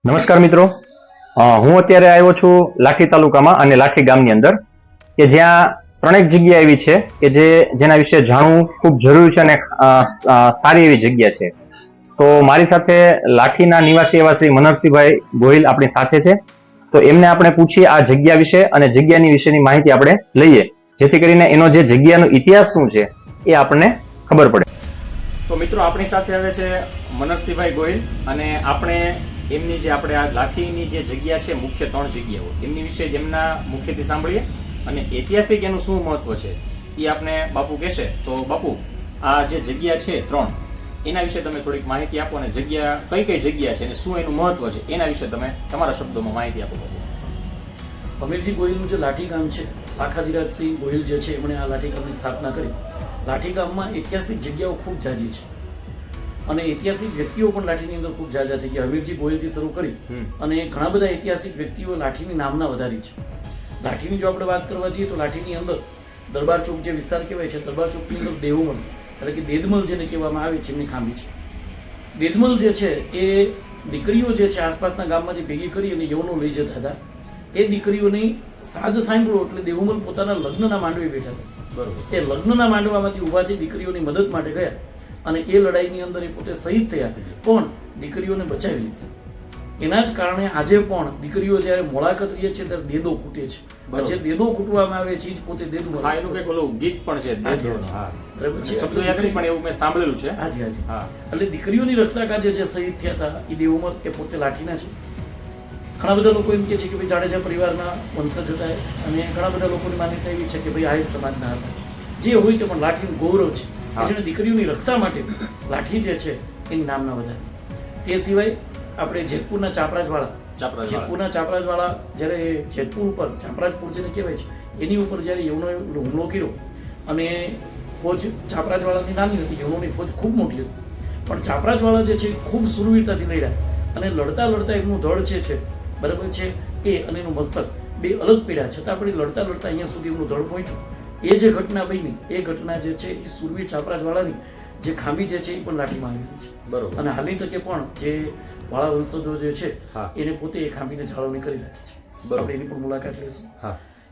નમસ્કાર મિત્રો, હું અત્યારે આવ્યો છું લાઠી તાલુકામાં અને લાઠી ગામની અંદર કે જ્યાં ત્રણેક જગ્યા એવી છે કે જેના વિશે જાણવું ખૂબ જરૂરી છે અને સારી એવી જગ્યા છે. તો મારી સાથે લાઠીના નિવાસી એવા શ્રી મનરસિંહભાઈ ગોહિલ આપણી સાથે છે. તો એમને આપણે પૂછીએ આ જગ્યા વિશે અને જગ્યાની વિશેની માહિતી આપણે લઈએ, જેથી કરીને એનો જે જગ્યાનો ઇતિહાસ શું છે એ આપણને ખબર પડે. તો મિત્રો આપણી સાથે આવે છે મનરસિંહભાઈ ગોહિલ અને આપણે એમની જે આપણે આ લાઠીની જે જગ્યા છે, મુખ્ય ત્રણ જગ્યાઓ, એમની વિશે એમના મુખ્યથી સાંભળીએ અને ઐતિહાસિક એનું શું મહત્વ છે એ આપણે બાપુ કહેશે. તો બાપુ, આ જે જગ્યા છે ત્રણ, એના વિશે તમે થોડીક માહિતી આપો અને જગ્યા કઈ કઈ જગ્યા છે અને શું એનું મહત્વ છે એના વિશે તમે તમારા શબ્દોમાં માહિતી આપો. અમીરજી ગોહિલનું જે લાઠી ગામ છે, લાખાજીરાજસિંહ ગોહિલ જે છે એમણે આ લાઠી ગામની સ્થાપના કરી. લાઠી ગામમાં ઐતિહાસિક જગ્યાઓ ખૂબ જાજી છે અને ઐતિહાસિક વ્યક્તિઓ પણ લાઠીની અંદર ખૂબ જાજા થઈ ગયા. અમીરજી ગોહિલથી શરૂ કરી અને ઘણા બધા ઐતિહાસિક વ્યક્તિઓ લાઠીની નામના વધારી છે. લાઠીની જો આપણે વાત કરવા જઈએ તો લાઠીની અંદર દરબાર ચોક જે વિસ્તાર કહેવાય છે, દરબાર ચોકની અંદર દેવુમલ એટલે કે દેદમલ જેને કહેવામાં આવે છે, એમની ખાંભી છે. દેદમલ જે છે એ દીકરીઓ જે છે આસપાસના ગામમાંથી ભેગી કરી અને યવનો લઈ જતા હતા. એ દીકરીઓની સાદ સાંભળો એટલે દેવુમલ પોતાના લગ્નના માંડવે બેઠા હતા. બરોબર. એ લગ્નના માંડવામાંથી ઊભા થઈ દીકરીઓની મદદ માટે ગયા અને એ લડાઈની અંદર એ પોતે શહીદ થયા, પણ દીકરીઓને બચાવી લીધી. એના જ કારણે આજે પણ દીકરીઓ જ્યારે મુલાકાત રહે છે ત્યારે દેદો કૂટે છે. જે દેદો કૂટવામાં આવે છે એ જ પોતે દેદો. હા, એનું કંઈક ઓલું ગીત પણ છે. હા, બરાબર છે. શબ્દો યાદ નહીં પણ એવું મેં સાંભળેલું છે. હાજી હાજી. હા, એટલે દીકરીઓની રક્ષા કાજે જે શહીદ થયા હતા એ દેવુમલ એ પોતે લાઠીના છે. ઘણા બધા લોકો એમ કહે છે કે ભાઈ જાડેજા પરિવારના વંશજ હતા અને ઘણા બધા લોકોની માન્યતા એવી છે કે ભાઈ આહિર સમાજના હતા. જે હોય તે પણ લાઠીનું ગૌરવ છે. જેને દીકરીઓની રક્ષા માટે લાઠી જે છે એની નામના વધારે. તે સિવાય આપણે જેતપુરના ચાપરાજવાળા જ્યારે જેતપુર ઉપર ચાપરાજપુર જેને કહેવાય છે એની ઉપર જ્યારે યવનો હુમલો કર્યો અને ફોજ ચાપરાજવાળાની નાની હતી, યવનોની ફોજ ખૂબ મોટી હતી, પણ ચાપરાજવાળા જે છે ખૂબ સુરવીરતાથી લડ્યા અને લડતા લડતા એમનું ધડ છે બરાબર છે એ અને એનું મસ્તક બે અલગ પડ્યા, છતાં પણ લડતા લડતા અહીંયા સુધી એમનું ધડ પહોંચ્યું. એ જે ઘટના બની એ ઘટના જે છે એ સુરવીર ચાપરાજવાળાની જે ખાંભી જે છે એ પણ લાઠીમાં આવેલી છે. બરોબર. અને હાલની તકે પણ જે વાળા વંશજો જે છે એને પોતે એ ખાંભીને જાળવણી કરી રાખી છે. આપણે એની પણ મુલાકાત લઈશું.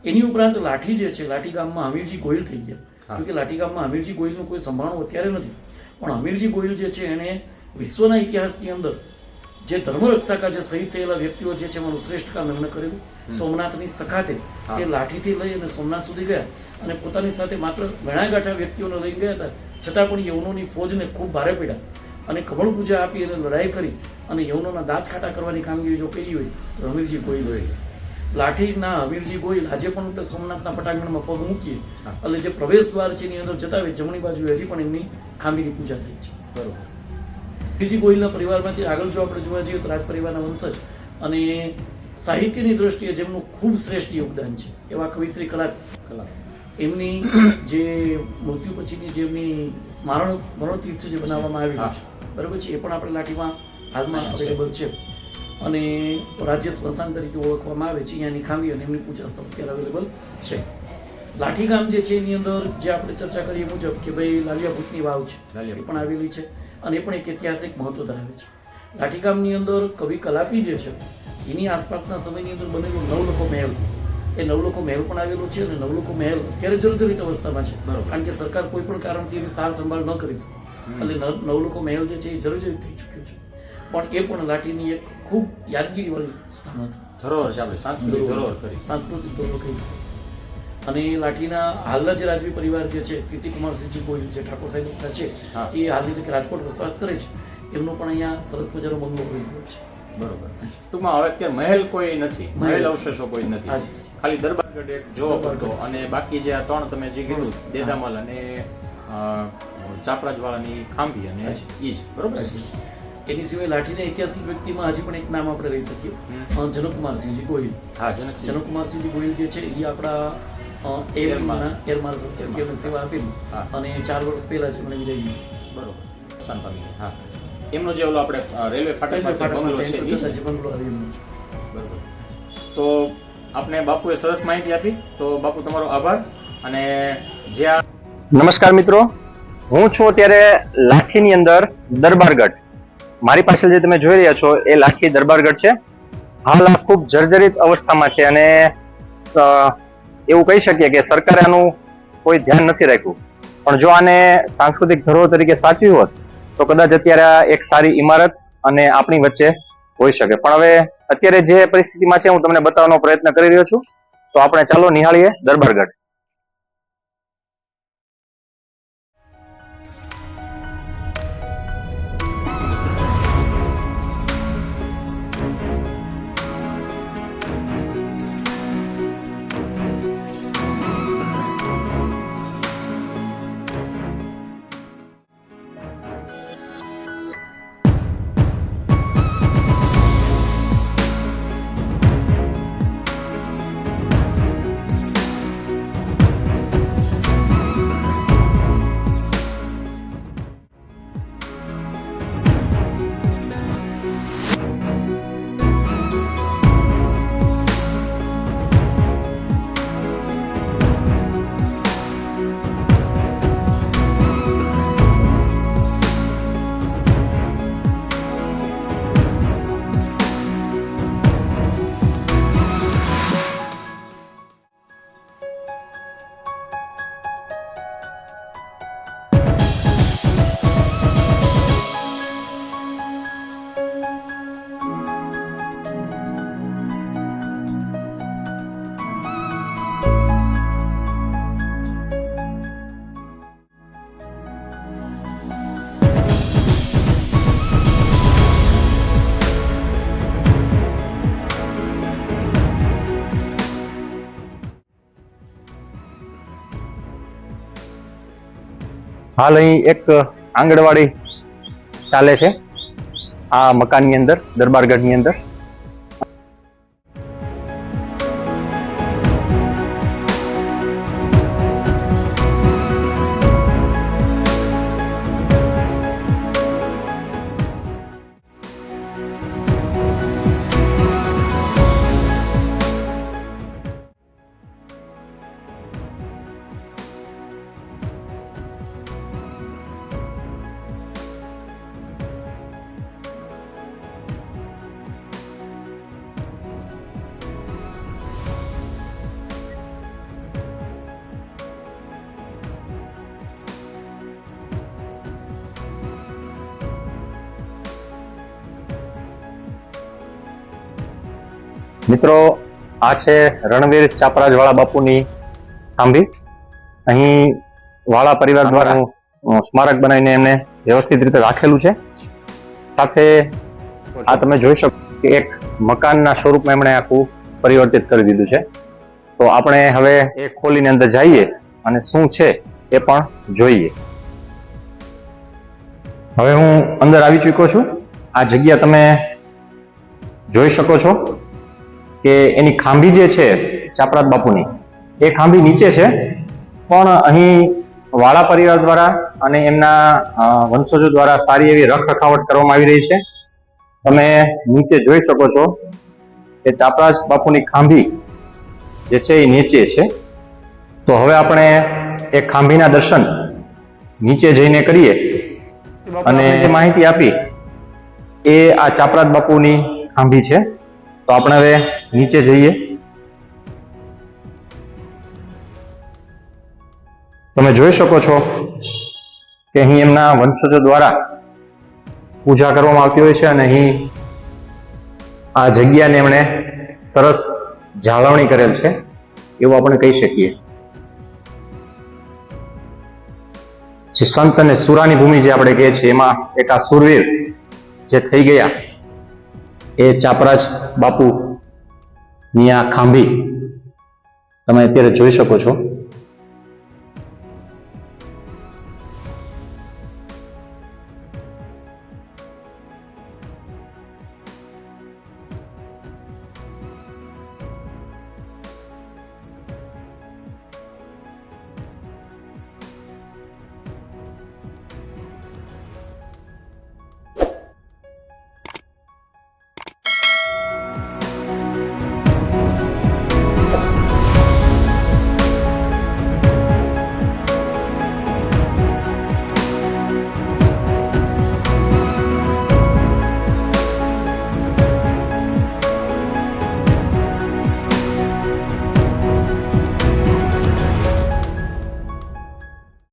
એની ઉપરાંત લાઠી જે છે, લાઠી ગામમાં અમીરજી ગોહિલ થઈ ગયા. જોકે લાઠી ગામમાં અમીરજી ગોહિલનું કોઈ સંભાળવું અત્યારે નથી, પણ અમીરજી ગોહિલ જે છે એને વિશ્વના ઇતિહાસની અંદર જે ધર્મરક્ષાકા જે શહીદ થયેલા વ્યક્તિઓ જે છે એમાંનું શ્રેષ્ઠ કામ એમણે કરેલું. સોમનાથની સખાતે એ લાઠીથી લઈ અને સોમનાથ સુધી ગયા અને પોતાની સાથે માત્ર ગણાગાંઠા વ્યક્તિઓને લઈ ગયા હતા, છતાં પણ યવનોની ફોજને ખૂબ ભારે પડ્યા અને કમળ પૂજા આપી અને લડાઈ કરી અને યવનોના દાંત ખાટા કરવાની કામગીરી જો કરી હોય તો અમીરજી ગોહિલ હોય. લાઠીના અમીરજી ગોહિલ આજે પણ આપણે સોમનાથના પટાંગણમાં પગ મૂકીએ એટલે જે પ્રવેશ દ્વાર છે એની અંદર જતા હોય જમણી બાજુ હજી પણ એમની ખાંભીની પૂજા થઈ છે. બરોબર. અમીરજી ગોહિલના પરિવારમાંથી આગળ જો આપણે જોવા જઈએ તો રાજ પરિવારના વંશજ અને સાહિત્યની દ્રષ્ટિએ જેમનું ખૂબ શ્રેષ્ઠ યોગદાન છે એવા કવિશ્રી કલા એમની જે મૃત્યુ પછીની જે એમની સ્મરણ તીર્થ જે બનાવવામાં આવ્યું છે બરાબર છે, એ પણ આપણે લાઠીમાં હાલમાં અવેલેબલ છે અને રાજ્ય સ્મશાન તરીકે ઓળખવામાં આવે છે. અહીંયાની ખાંભી અને એમની પૂજા સ્થળ અત્યારે અવેલેબલ છે. લાઠી ગામ જે છે એની અંદર જે આપણે ચર્ચા કરીએ મુજબ કે ભાઈ લાલિયા ભૂતની વાવ છે એ પણ આવેલી છે અને એ પણ એક ઐતિહાસિક મહત્વ ધરાવે છે. લાઠી ગામની અંદર કવિ કલાપી જે છે એની આસપાસના સમયની અંદર બનેલું નવલખો મહેલ, એ નવલખો મહેલ પણ આવેલો છે અને નવલખો મહેલ અત્યારે જર્જરિત અવસ્થામાં છે, કારણ કે સરકાર કોઈ પણ કારણથી એની સાર સંભાળ ન કરી શકે એટલે નવલખો મહેલ જે છે એ જર્જરિત થઈ ચૂક્યો છે. પણ એ પણ લાઠીની એક ખૂબ યાદગીરી વાળી સ્થાન હતું, ધરોહર છે, આપણે સાંસ્કૃતિક ધરોહર કહી શકાય. અને લાઠીના હાલના જે રાજવી પરિવાર જે છે કીર્તિકુમારસિંહજી ગોહિલ જે ઠાકોર સાહેબ છે એ હાલની તકે રાજકોટ વસવાટ કરે છે, એમનો પણ અહીંયા સરસ મજાનો બંગલો આવેલો છે. બરોબર. ટૂંકમાં હવે અત્યારે મહેલ કોઈ નથી, મહેલ અવશેષો કોઈ નથી, ખાલી દરબારગઢ એક જોવા પડતો અને બાકી જે આ ત્રણ તમે જે કીધું દેદામલ અને ચાપરાજવાળાની ખાંભી અને ઈ જ. બરોબર. એની સિવાય લાઠીના ઐતિહાસિક વ્યક્તિમાં હજી પણ એક નામ આપણે રહી શકીએ, જનકુમારસિંહજી ગોહિલ. હા, જનકુમારસિંહજી ગોહિલ જે છે એ આપણા એર માર્શલ તરીકે એમને સેવા આપેલી અને 4 વર્ષ પહેલા જ એમણે વિદાય લીધી. બરોબર. હા, એમનો જે ઓલો આપણે રેલવે ફાટક પાસે બંગલો છે એ જ બંગલો આવેલો છે. બરોબર. તો આપને બાપુએ સરસ માહિતી આપી, તો બાપુ તમારો આભાર. અને જે નમસ્કાર મિત્રો, હું છું અત્યારે લાઠીની અંદર દરબારગઢ મારી પાસે જે તમે જોઈ રહ્યા છો એ લાઠી દરબારગઢ છે. હાલ આ ખૂબ જર્જરિત અવસ્થામાં છે અને એવું કહી શકીએ કે સરકારે આનું કોઈ ધ્યાન નથી રાખ્યું. પણ જો આને સાંસ્કૃતિક ધરોહર તરીકે સાચવી હોત તો કદાચ અત્યારે આ એક સારી ઇમારત અને આપણી વચ્ચે હોઈ શકે. પણ હવે અત્યારે જે પરિસ્થિતિમાં છે હું તમને બતાવવાનો પ્રયત્ન કરી રહ્યો છું. તો આપણે ચાલો નિહાળીએ દરબારગઢ. હાલ અહીં એક આંગણવાડી ચાલે છે આ મકાનની અંદર, દરબારગઢની અંદર. મિત્રો, આ છે રણવીર ચાપરાજ વાળા બાપુની થાંભી. અહીં વાળા પરિવાર દ્વારા સ્મારક બનાવીને એમને વ્યવસ્થિત રીતે રાખેલું છે. સાથે આ તમે જોઈ શકો કે એક મકાનના સ્વરૂપમાં એમણે આખું પરિવર્તિત કરી દીધું છે. તો આપણે હવે એ ખોલીને અંદર જઈએ અને શું છે એ પણ જોઈએ. હવે હું અંદર આવી ચૂક્યો છું. આ જગ્યા તમે જોઈ શકો છો કે એની ખાંભી જે છે ચાપરાજ બાપુની, એ ખાંભી નીચે છે. પણ અહીં વાળા પરિવાર દ્વારા અને એમના વંશજો દ્વારા સારી એવી રખરખાવટ કરવામાં આવી રહી છે. તમે નીચે જોઈ શકો છો કે ચાપરાજ બાપુની ખાંભી જે છે એ નીચે છે. તો હવે આપણે એ ખાંભીના દર્શન નીચે જઈને કરીએ. અને જે માહિતી આપી એ આ ચાપરાજ બાપુની ખાંભી છે. તો આપણે હવે નીચે જઈએ. તમે જોઈ શકો છો કે અહીં એમના વંશજો દ્વારા પૂજા કરવામાં આવતી હોય છે અને અહીં આ જગ્યાને એમણે સરસ જાળવણી કરેલ છે એવું આપણે કહી શકીએ. જે સંત અને સુરાની ભૂમિ જે આપણે કહીએ છીએ એમાં એક આ સુરવીર જે થઈ ગયા એ ચાપરાજ બાપુ ની આ ખાંભી તમે અત્યારે જોઈ શકો છો.